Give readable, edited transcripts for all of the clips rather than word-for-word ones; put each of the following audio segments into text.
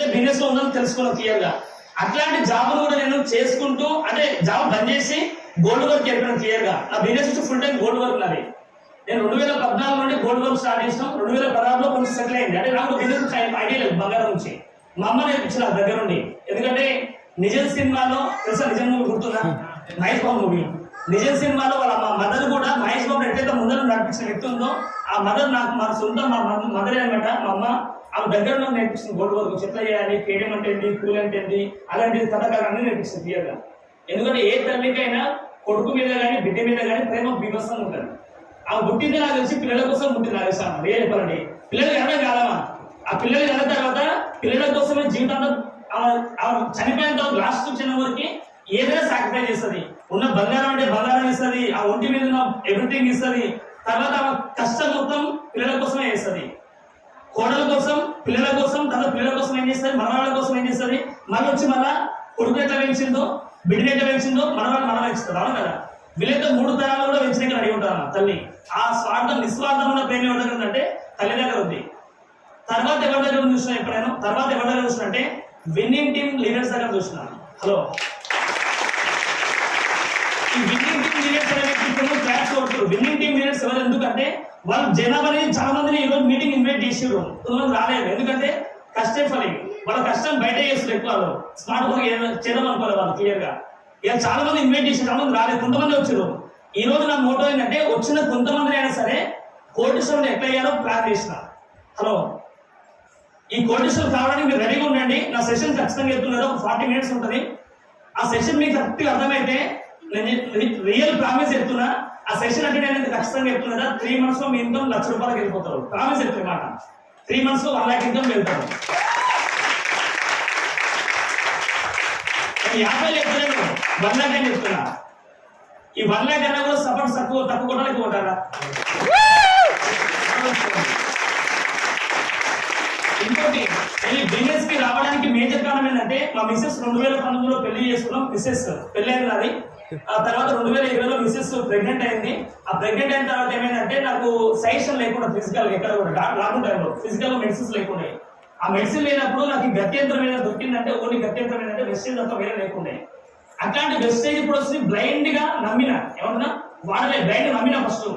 అంటే బిజినెస్ లో ఉందని తెలుసుకున్నాను క్లియర్ గా. అట్లాంటి జాబ్ కూడా నేను చేసుకుంటూ అంటే జాబ్ బంద్ చేసి గోల్డ్ వర్క్ చెప్పాను క్లియర్ గా. నా business full time gold work నాది. నేను 2014 నుండి గోల్డ్ వర్క్ స్టార్ట్ చేసాం. 2016లో కొంచెం సెటిల్ అయింది. అంటే నాకు బిజినెస్ ఐడియా లేదు బంగారం నుంచి. మా అమ్మ నేర్పించిన దగ్గర నుండి. ఎందుకంటే నిజం సినిమాలో తెలుసా, నిజం మూవీ గుర్తుందా, మహేష్ బాబు మూవీ. నిజం సినిమాలో వాళ్ళ మదర్ కూడా మహేష్ బాబు ఎట్లయితే ముందర నడిపించిన వ్యక్తి ఉందో ఆ మదర్ నాకు మా సొంత మా మదర్ అనమాట. మా అమ్మ ఆమె దగ్గర నుండి నేర్పిస్తుంది గోల్డ్ వర్క్ ఎట్లా చేయాలి, కేడియం అంటే ఏంటి, కూల్ అంటే ఏంటి, అలాంటి కథకాలు అన్ని నేర్పిస్తుంది క్లియర్గా. ఎందుకంటే ఏ తల్లికైనా కొడుకు మీద కానీ బిడ్డ మీద కానీ ప్రేమ బీభత్సంగా ఉంటుంది. ఆ పుట్టింది నాకు తెలిసి పిల్లల కోసం పుట్టింది నాకు తెలుసా. రియల్ చెప్పాలండి, పిల్లలు ఎనడం కాదమ్మా. ఆ పిల్లలు ఎన్న తర్వాత పిల్లల కోసమే జీవితంలో చనిపోయిన తర్వాత లాస్ట్ క్షణం వరకు ఏదైనా సాక్రిఫైస్ చేస్తుంది. ఉన్న బంగారం అంటే బంగారం ఇస్తుంది, ఆ ఒంటి మీద ఉన్న ఎవ్రీథింగ్ ఇస్తుంది. తర్వాత ఆమె కష్టం మొత్తం పిల్లల కోసమే చేస్తుంది. కోడల కోసం, పిల్లల కోసం, తర్వాత పిల్లల కోసం ఏం చేస్తుంది, మనవాళ్ళ కోసం ఏం చేస్తుంది. మళ్ళీ వచ్చి మళ్ళా కొడుకు ఎట్లా పెంచిందో, బిడ్డ ఎట్లా పెంచిందో మనవాళ్ళు మనం పెంచుతుంది. అవును కదా. వీళ్ళైతే 3 తరాలు కూడా పెంచినాక అడిగి ఉంటారు తల్లి. ఆ స్వార్థం నిస్వార్థం ఉన్న ప్రేమ ఎవరి దగ్గర ఉందంటే తల్లి దగ్గర ఉంది. తర్వాత ఎవరి దగ్గర చూసినా ఎప్పుడైనా, తర్వాత ఎవరి దగ్గర చూసినా అంటే విన్నింగ్ టీమ్ లీడర్స్ దగ్గర చూసినాను. హలో, ఈ విన్నింగ్ టీమ్ లీడర్స్ అనేది క్లాస్ కొడుతారు. విన్నింగ్ టీమ్ లీడర్స్ ఎవరు, ఎందుకంటే వాళ్ళు జనాభాని చాలా మందిని ఈరోజు మీటింగ్ ఇన్వైట్ చేసారు. కొంతమంది రాలేదు, ఎందుకంటే కష్టే ఫలింగ్. వాళ్ళ కష్టం బయట చేస్తారు ఎక్కువ. వాళ్ళు స్మార్ట్ వర్క్ చేద్దాం అనుకోలేదు వాళ్ళు క్లియర్ గా. ఇక చాలా మంది ఇన్వైట్ చేసి చాలా మంది రాలేదు, కొంతమంది వచ్చారు. ఈ రోజు నా మోటో ఏంటంటే వచ్చిన కొంతమంది అయినా సరే కోటీశ్వరులు ఎట్లా అయ్యారో ప్లాన్ చేసిన. హలో, ఈ కోటీశ్వరులు కావడానికి మీరు రెడీగా ఉండండి. నా సెషన్ ఖచ్చితంగా చెప్తున్నారు, 40 minutes ఉంటుంది. ఆ సెషన్ మీకు కరెక్ట్గా అర్థమైతే నేను రియల్ ప్రామిస్ చెప్తున్నా. ఆ సెషన్ అంటే నేను ఖచ్చితంగా చెప్తున్నా, 3 months లో మీ ఇన్కమ్ ₹1,00,000 వెళ్ళిపోతారు. ప్రామిస్ చెప్తున్నా మాట. 3 months లో 1 lakh ఇన్కమ్ వెళ్తారు. 50 చెప్తలేను, 1 lakh అని చెప్తున్నా. ఈ 1 lakh అన్నా కూడా సపోర్ట్ తక్కువ కొట్టాలి కొట్టారా. ఇంకోటి, ఈ బిజినెస్ కి రావడానికి మేజర్ కారణం ఏంటంటే మా మిస్సెస్ 2019లో పెళ్లి చేసుకున్నాం. మిస్సెస్ పెళ్ళైంది నాది. ఆ తర్వాత 2020లో మిస్సెస్ ప్రెగ్నెంట్ అయింది. ఆ ప్రెగ్నెంట్ అయిన తర్వాత ఏమైందంటే నాకు సజెషన్ లేకుండా ఫిజికల్ ఎక్కడ కూడా లాక్డౌన్ టైంలో ఫిజికల్ మెడిసిన్స్ లేకుండా, ఆ మెడిసిన్ లేనప్పుడు నాకు గత్యంతరం ఏదైనా దొరికిందంటే ఓన్లీ గత్యంతరం ఏంటంటే వెస్టేజ్ తప్ప వేరే లేకుండా. అట్లాంటి వెస్టేజ్ ప్రొడక్ట్స్ ని బ్లైండ్ గా నమ్మిన, ఏమన్నా వాడలే, బ్లైండ్ నమ్మిన ఫస్ట్.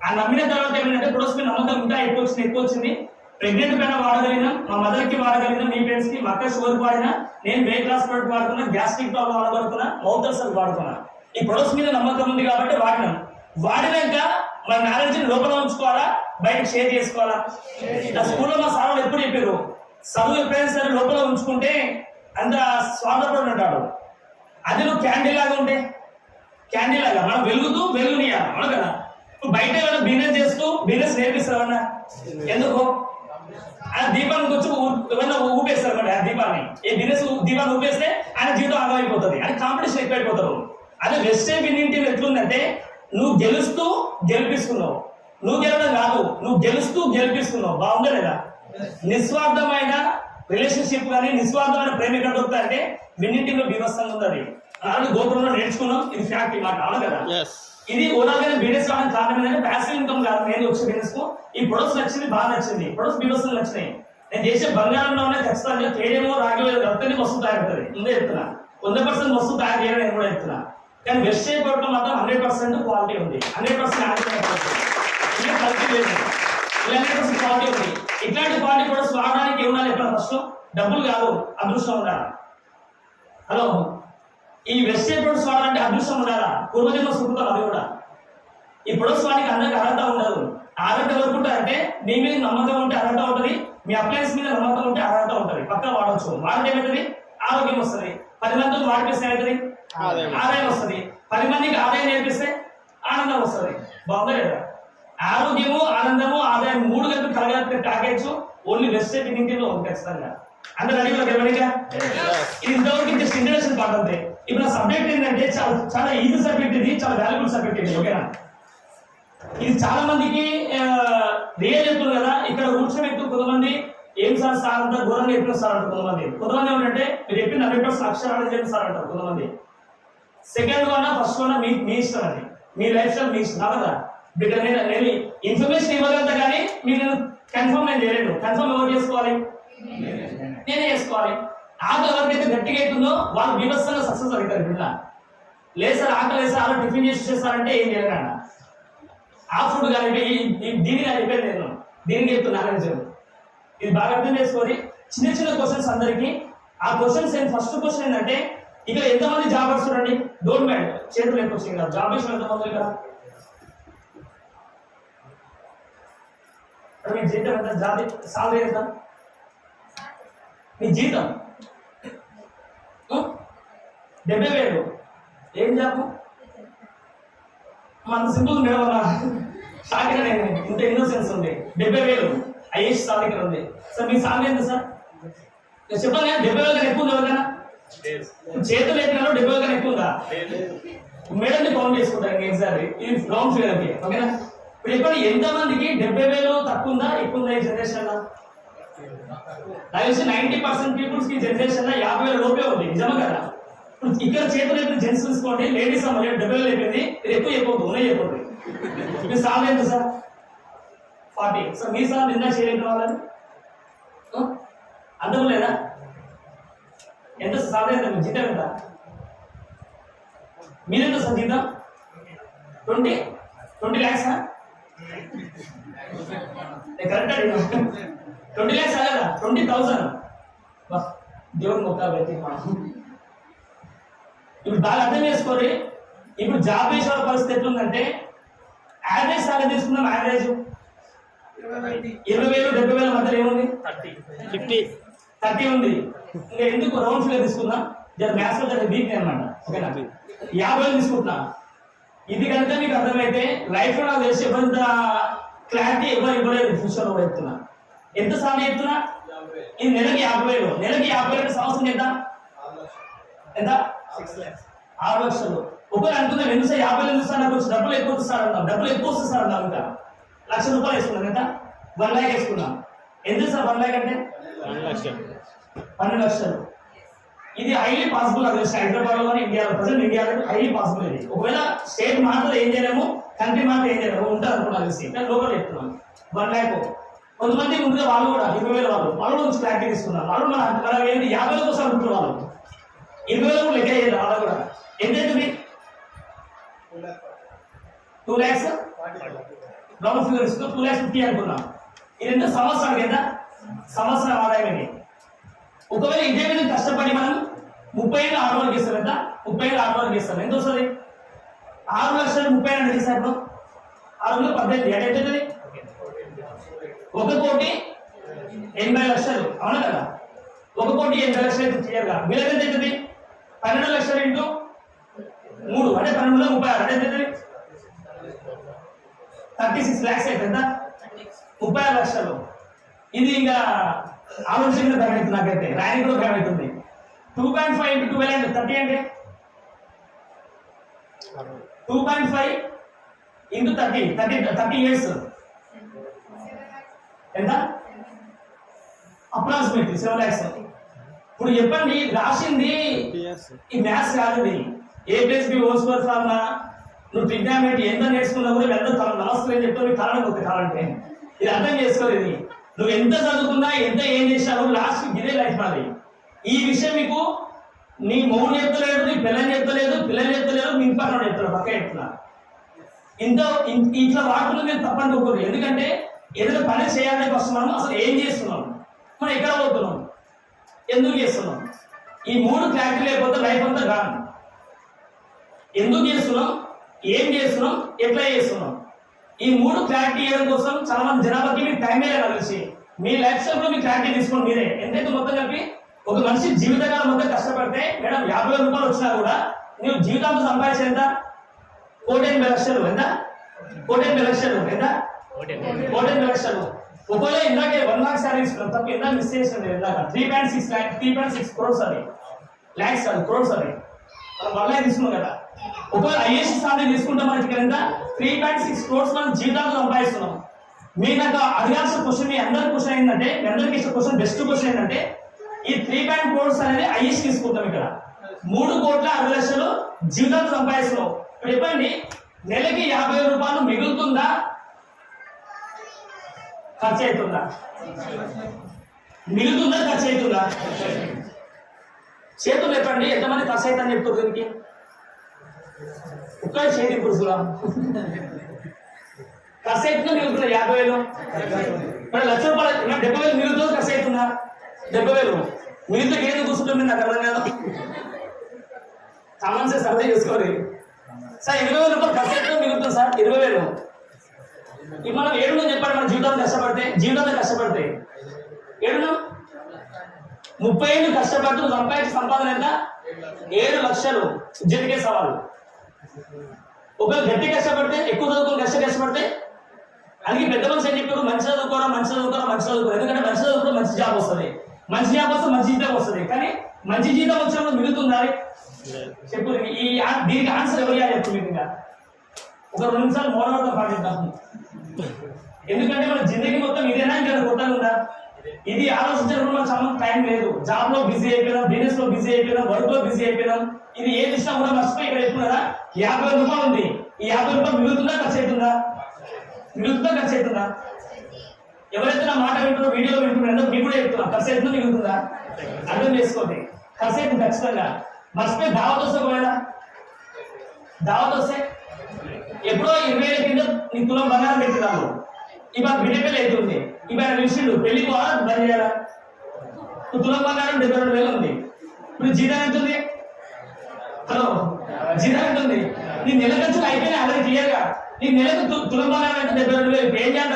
ఆ నమ్మిన తర్వాత ఏమైందంటే ప్రొడక్ట్స్ మీద నమ్మకం ఇంకా ఎక్కువ వచ్చింది. ప్రెగ్నెంట్ పైన వాడగలిగినా, మా మదర్ కి వాడగలిగినా, మీ ఫ్రెండ్స్ కి, మా అక్క షుగర్ వాడినా, నేను వెయిట్ లాస్ ప్రొడక్ట్ వాడుతున్నా, గ్యాస్ట్రిక్ ప్రాబ్లం వాడబడుతున్నా, మౌత్ అల్సర్ వాడుతున్నా. ఈ ప్రొడక్ట్స్ మీద నమ్మకం ఉంది కాబట్టి వాడినాం. వాడినాక మన నాలెడ్జ్ లోపల ఉంచుకోవాలా, బయట షేర్ చేసుకోవాలా. నా స్కూల్లో మా సార్ ఎప్పుడు చెప్పారు, చదువు ఎప్పుడైనా సరే లోపల ఉంచుకుంటే అంత స్వార్థపడి ఉంటాడు. అది నువ్వు క్యాండిల్ లాగా ఉంటే, క్యాండిల్ లాగా మనం వెలుగునియాలి. అవును కదా. నువ్వు బయట ఏమైనా బిజినెస్ చేస్తూ బిజినెస్ నేర్పిస్తావన్నా, ఎందుకు ఆ దీపానికి వచ్చి ఏమన్నా ఊపేస్తారు మరి. ఆ దీపాన్ని, ఏ బిజినెస్ దీపాన్ని ఊపేస్తే ఆయన జీవితం ఆగమైపోతుంది. అని కాంపిటీషన్ ఎక్కువైపోతారు. అదే వెస్టర్న్ విన్నింగ్ టీం ఎట్లుందంటే నువ్వు గెలుస్తూ గెలిపిస్తున్నావు, నువ్వు గెలవడం కాదు, నువ్వు గెలుస్తూ గెలిపిస్తున్నావు. బాగుందా లేదా? నిస్వార్థమైన రిలేషన్షిప్ కానీ నిస్వార్థమైన ప్రేమ ఎక్కడ దొరుకుతా అంటే విన్నింగ్ టీంలో బీభత్సంగా ఉంది. అది అలాంటి గోపురంలో నేర్చుకున్నాం. ఇది ఫ్యాక్ట్ ఈ మాట. అవును కదా. ఇది ఓవరాల్గా బిజినెస్ రావడానికి కారణం ఏంటంటే ప్యాసివ్ ఇన్కమ్ కాదు. నేను వచ్చే బిజినెస్ కు ఈ ప్రొడక్ట్స్ నచ్చింది, బాగా నచ్చింది. ప్రొడక్ట్స్ బీభత్సంగా నచ్చినాయి. నేను చేసే బంగారంలోనే ఖచ్చితంగా కేడేమో రాగి రక్తాన్ని వస్తువు తయారవుతుంది. ముందే చెప్తున్నా, 100% వస్తువు తయారు చేయడం నేను కూడా చెప్తున్నా. కానీ వెస్టేజ్ ప్రొడక్ట్ మాత్రం 100% క్వాలిటీ ఉంది. 100% క్వాలిటీ ఉంది. ఇట్లాంటి క్వాలిటీ ప్రొడక్ట్స్ వాడడానికి ఏమన్నా ఎప్పుడు ఫస్ట్ డబ్బులు కాదు, అదృష్టం ఉండాలి. హలో, ఈ వెస్టేజ్ ప్రొడక్ట్స్ వాడాలంటే అదృష్టం ఉండాలా, పూర్వజన్మ సుకృతం. అది కూడా ఈ ప్రొడక్ట్స్ వాడికి అందరికి అర్హత ఉండదు. అర్హత ఎవరికి అంటే నీ మీద నమ్మకం ఉంటే అర్హత ఉంటుంది, మీ అప్లయన్స్ మీద నమ్మకం ఉంటే అర్హత ఉంటుంది. పక్కా వాడవచ్చు. వాడితే ఏమవుతుంది? ఆరోగ్యం వస్తుంది. 10 మందికి వాడిపిస్తే ఏమవుతుంది? ఆదాయం వస్తుంది. 10 మందికి ఆదాయం నేర్పిస్తే ఆనందం వస్తుంది. బాగుందా లేదా? ఆరోగ్యము, ఆనందము, ఆదాయం 3 కలిపి కలగలిపే ప్యాకేజ్ ఓన్లీ వెస్టేజ్ ఇంటిలో ఉంది ఖచ్చితంగా. అందరూ అడిగిన ఎవరిగా ఇది ఇంతవరకు జస్ట్ ఇంట్రడక్షన్ పార్ట్ అంతే. ఇప్పుడు సబ్జెక్ట్ ఏంటంటే చాలా ఈజీ సబ్జెక్ట్, ఇది చాలా వాల్యుబుల్ సబ్జెక్ట్ ఇది. ఓకేనా? ఇది చాలా మందికి రియల్ చెప్తున్నారు కదా. ఇక్కడ కూర్చొని వ్యక్తులు కొంతమంది ఏం సార్ అంతా ఘోరంగా చెప్పిన సార్ అంటారు. కొంతమంది ఏమంటే మీరు చెప్పిన 100% అక్షరాలు చెప్పిన సార్ అంటారు కొంతమంది. సెకండ్ వన్ ఫస్ట్ వన్ మీ ఇష్టం, అది మీ లైఫ్ స్టైల్ మీ ఇష్టం కదా. ఇక్కడ నేను ఇన్ఫర్మేషన్ ఇవ్వగలుగుతా కానీ మీరు కన్ఫర్మ్ నేను చేయలేను. కన్ఫర్మ్ ఎవరు చేసుకోవాలి? నేనే చేసుకోవాలి. ఆకలి ఎవరికైతే గట్టిగా అవుతుందో వాళ్ళు బీభత్సంగా సక్సెస్ అవుతారు. బిడ్డ లేదు సార్ ఆకలి లేదు సార్ టిఫిన్ చేసి చేస్తారంటే ఏం చేయలేనా ఆ ఫుడ్ కానీ దీనికి అయిపోయింది. నేను దీనికి చెప్తున్నాను. ఇది బాగా అర్థం చేసుకొని చిన్న చిన్న క్వశ్చన్స్ అందరికి ఆ క్వశ్చన్స్ ఫస్ట్ క్వశ్చన్ ఏంటంటే ఇక్కడ ఎంతమంది జాబర్స్ చూడండి. డోంట్ మైండ్ చేతులు ఎక్కువ వచ్చింది కదా. జాబ్ చేసిన ఎంతమంది కదా మీ జీతం ఎంత? జాబ్ సాలరీ ఎంత? మీ జీతం 70,000. ఏం జాబ్? మన సింపుల్ మేడం షాకిగా నేను ఇంత ఇన్నోసెన్స్ ఉంది. 70,000 ఐఏఎస్ సాలరీ ఉంది సార్. మీ సాలరీ ఎంత సార్ చెప్పండి. 70,000 కన్నా ఎక్కువ ఉంది ఎవరికైనా? చేతులు ఎక్కినాలో 70,000 కన్నా ఎక్కువ ఉందా? మేడం కౌంట్ చేసుకుంటారు ఎగ్జాక్ట్ ఇది రౌండ్ ఫిగర్కి. ఓకేనా? ఇప్పుడు చెప్పండి ఎంతమందికి 70,000 తక్కువ ఉందా ఎక్కువ ఉందా ఈ జనరేషన్ లో? నాకు తెలిసి 90% పీపుల్స్ కి జనరేషన్ లో 50,000 లోపే ఉంది. నిజమా కదా? ఇక్కడ చేతులు ఎప్పుడు జెంట్స్ తీసుకోండి. లేడీస్ అమ్మాయి 70,000 అయిపోయింది. ఇది ఎక్కువ చెప్పవద్దు ఉన్నాయి చెప్పండి. మీ సాలరీ ఎంత సార్? 40. సార్ మీ సార్ నిన్న చేయలేదు వాళ్ళని అర్థం లేదా? ఎంత సాలరీ ఎంత? మీ జీతం ఎంత? మీరెంత సార్ జీతం? 20 lakhs కరెక్ట్. 20 lakhs కదా? 20,000 దేవుడు మొక్క పెట్టి ఇప్పుడు బాగా అర్థం చేసుకోరి. ఇప్పుడు జాబ్ చేసే వాళ్ళ పరిస్థితి ఎట్లుందంటే యావరేజ్ సాలరీ తీసుకున్నాం. యావరేజ్ 20,000 70,000 మధ్యలో ఏముంది? 30 ఉంది. ఇంకా ఎందుకు రౌండ్ ఫిగర్ తీసుకుందాం. మ్యాథ్స్ లో వీక్ అనమాట. ఓకేనా? 50,000 తీసుకుంటున్నా. ఇది కనుక మీకు అర్థమైతే లైఫ్ లో నాకు తెలిసి ఎవరింత క్లారిటీ ఎవరు ఇవ్వలేదు. ఫ్యూచర్ లో చెప్తున్నా. ఎంత సాలరీ చెప్తున్నా? ఇది నెలకి 50,000. నెలకి 50,000 సంవత్సరం ఎంత? 6 లక్షలు. ఒకరు అనుకుందాం ఎందుకు సార్ 50,000 ఇస్తాను నాకు డబ్బులు ఎక్కువ వస్తారంటాం. డబ్బులు ఎక్కువ వస్తారంటాం. ఇంకా ₹1,00,000 వేసుకున్నాం. ఎంత? 1 lakh వేసుకున్నాం. ఎందుకు సార్ 1 lakh అంటే? 12 లక్షలు. ఇది హైలీ పాసిబుల్. అది హైదరాబాద్ లో ఇండియాలో ప్రజెంట్ ఇండియాలో హైలీ పాసిబుల్. ఇది ఒకవేళ స్టేట్ మాత్రం ఏం చేయలేము, కంట్రీ మాత్రం ఏం చేయలేము ఉంటుంది అనుకున్నా తెలిసి లోకల్ చెప్తున్నాం. 1 lakh. కొంతమంది ముందుగా వాళ్ళు కూడా 20,000 వాళ్ళు నుంచి క్లారిటీ తీసుకున్నారు. వాళ్ళు మన 50,000 కోసం అనుకుంటున్నారు. వాళ్ళు 20,000 లెక్క అయ్యేది. వాళ్ళ కూడా ఎంత అవుతుంది? 2 lakhs రౌండ్ ఫిగర్ ఇస్తూ 2,50,000 అనుకున్నాం. ఇది ఎంత సంవత్సరానికి? ఎంత సంవత్సరం ఆదాయం ఇది? ఒకవేళ ఇదే విధంగా కష్టపడి మనం 30 ఏళ్ళు 6 వరకు ఇస్తాం. ఎంత? 30 ఏళ్ళు 6 వరకు ఇస్తాం. ఎంత వస్తుంది? 6 లక్షలు 30 ఏళ్ళు చేసినప్పుడు 6 18 ఏటవుతుంది? 1,80,00,000. అవునా కదా? 1,80,00,000 అయితే క్లియర్ గా మీరు ఎంత అవుతుంది? 12 లక్షలు ఇంటూ 3 అంటే 12,36 అంటే ఎంత? 36 lakhs అయితే ఎంత? 36 లక్షలు. ఇది ఇంకా ఆలోచన భయం అవుతుంది నాకైతే. రాయని కూడా భయం అవుతుంది. 2.5 into 12 అంటే 30 అంటే 2.5 into 30 years ఎంత? Approximately 7 lakhs. ఇప్పుడు చెప్పండి రాసింది ఈ మ్యాథ్స్ కాదు. A+B² ఫార్ములా నువ్వు ట్రిగ్నామెట్రీ ఎంత నేర్చుకున్నా కూడా ఎంత నమస్తే అని చెప్తావు. కారణం కొద్ది కావాలంటే ఇది అర్థం చేసుకోలేదు. నువ్వు ఎంత చదువుకున్నా ఎంత ఏం చేసావు లాస్ట్ ఇదే లైఫ్ అది. ఈ విషయం మీకు నీ మౌన్ చెప్తలేడు, నీ పిల్లని చెప్తలేదు, పిల్లలు చెప్తలేదు, మీ ఇంట్లో చెప్తాడు పక్క చెప్తున్నా. ఇట్లా వాటిలో మీరు తప్పనుకోకూడదు. ఎందుకంటే ఏదైనా పని చేయాలని ఫస్ట్ మనం అసలు ఏం చేస్తున్నాం, మనం ఎక్కడ పోతున్నాం, ఎందుకు చేస్తున్నాం, ఈ 3 క్లారిటీ లేకపోతే లైఫ్ అంతా కాదు. ఎందుకు చేస్తున్నాం, ఏం చేస్తున్నాం, ఎట్లా చేస్తున్నాం, ఈ 3 క్లారిటీ ఇవ్వడం కోసం చాలా మంది జనాభాకి మీకు టైం లేదు కలిసి మీ లైఫ్ స్టైల్ లో మీ క్లారిటీ తీసుకోండి మీరే. ఎంతైతే మొత్తం కలిపి ఒక మనిషి జీవితకాలం మొత్తం కష్టపడితే మేడం 50,000 రూపాయలు వచ్చినా కూడా నువ్వు జీవితాంతం సంపాదించే ఎంత? 1,80,00,000. ఎంత? 1,80,00,000. ఎంత? 1,80,00,000. ఒకవేళ ఇందాకే 1 lakh శాలరీ ఇస్తున్నాం తప్ప ఇందాక మిస్ చేసింది. ఇందాక 3.6 crores అది లాక్స్ కాదు క్రోర్స్ అది మనం 1 lakh తీసుకున్నాం కదా. ఒకవేళ ఐఏఎస్ శాలరీ తీసుకుంటే మనకి ఇక్కడ ఎంత? 3.6 crores మనం జీవితాంతం సంపాదిస్తున్నాం. మీరు నాకు అడగాల్సిన క్వశ్చన్ మీ అందరి క్వశ్చన్ ఏంటంటే, మీ అందరికి ఇచ్చిన క్వశ్చన్ బెస్ట్ క్వశ్చన్ ఏంటంటే ఈ 3.6 crores అనేది ఐఏఎస్ తీసుకుంటాం. ఇక్కడ 3,60,00,000 జీవితాంతం సంపాదిస్తున్నాం. ఇప్పుడు చెప్పండి నెలకి 50,000 రూపాయలు మిగులుతుందా, ఖర్చు అవుతుందా? మిగులుతుందా ఖర్చు అవుతుందా? చేతులు చెప్పండి, ఎంతమంది ఖర్చు అవుతుందని చెప్తారు దీనికి? ఒక్క చేతి పురుషులా ఖర్చు అవుతుందా మిగులుతుందా? 50,000 మరి ₹1,00,000 70,000 మిగులుతుందా ఖర్చు అవుతుందా? 70,000 మిగిలితే ఏది కూర్చుంటుంది నాకు అర్థం కాదు. కామన్ సెన్స్ అర్థం చేసుకోవాలి సార్. ₹20,000 ఖర్చు అవుతుందా మిగులుతుంది సార్? 20,000 ఇప్పుడు మనం ఏడును చెప్పండి, మన జీవితాన్ని కష్టపడితే ఏడును 30 ఏళ్ళు కష్టపడుతూ సంపాదించే సంపాదన ఎంత? 7 లక్షలు. ఇద్దరికే సవాలు. ఒకవేళ గట్టి కష్టపడితే, ఎక్కువ చదువుకుని కష్టపడితే, అందుకే పెద్ద మనిషి ఏం చెప్పారు? మంచి చదువుకోరా. ఎందుకంటే మంచి చదువుకుంటే మంచి జాబ్ వస్తుంది, మంచి జీతం వస్తుంది. కానీ మంచి జీతం వచ్చినప్పుడు మిగులుతుందా? చెప్పు. దీనికి ఆన్సర్ ఎవరు చెప్పు? మీకు ఇంకా ఒక 2 నిమిషాలు మౌనంగా పాటిద్దాం. ఎందుకంటే మన జిందగీ మొత్తం ఇదేనా, ఇంకా కొత్తగా ఉందా? ఇది ఆలోచించడం మనకు చాలా టైం లేదు. జాబ్ లో బిజీ అయిపోయినాం, బిజినెస్ లో బిజీ అయిపోయినాం, వర్క్ లో బిజీ అయిపోయినాం. ఇది ఏ విషయం కూడా మర్చిపోయి ఇక్కడ చెప్తున్నారా? ₹50,000 ఉంది. ఈ ₹50,000 మిగులుతుందా ఖర్చు అవుతుందా? ఎవరైతే నా మాట వింటారో, వీడియోలో వింటున్నారో మీకు కూడా చెప్తున్నా, ఖర్చు అవుతుందా మిగులుతుందా? అర్థం చేసుకోండి. ఖర్చు అవుతుంది ఖచ్చితంగా. మర్చిపోయి దావత్ వస్తే, ఒకవేళ దావత్ వస్తే ఎప్పుడో 20,000 కింద నీ తులం బంగారం పెట్టినారు. ఇవాళ బిడ్డ పెళ్లి అవుతుంది. ఇవాళ విషయంలో పెళ్లి పోవాలా బంద్ చేయాలా? తులం బంగారం 72,000 ఉంది. ఇప్పుడు జీతం ఎంత ఉంది? హలో, జీతం ఎంత ఉంది? నీ నెల ఖర్చులు అయిపోయినా ఆల్రెడీ క్లియర్ గా. నీ నెలకు తులం బంగారం ఎంత? 72,000. ఏం చేయాలి?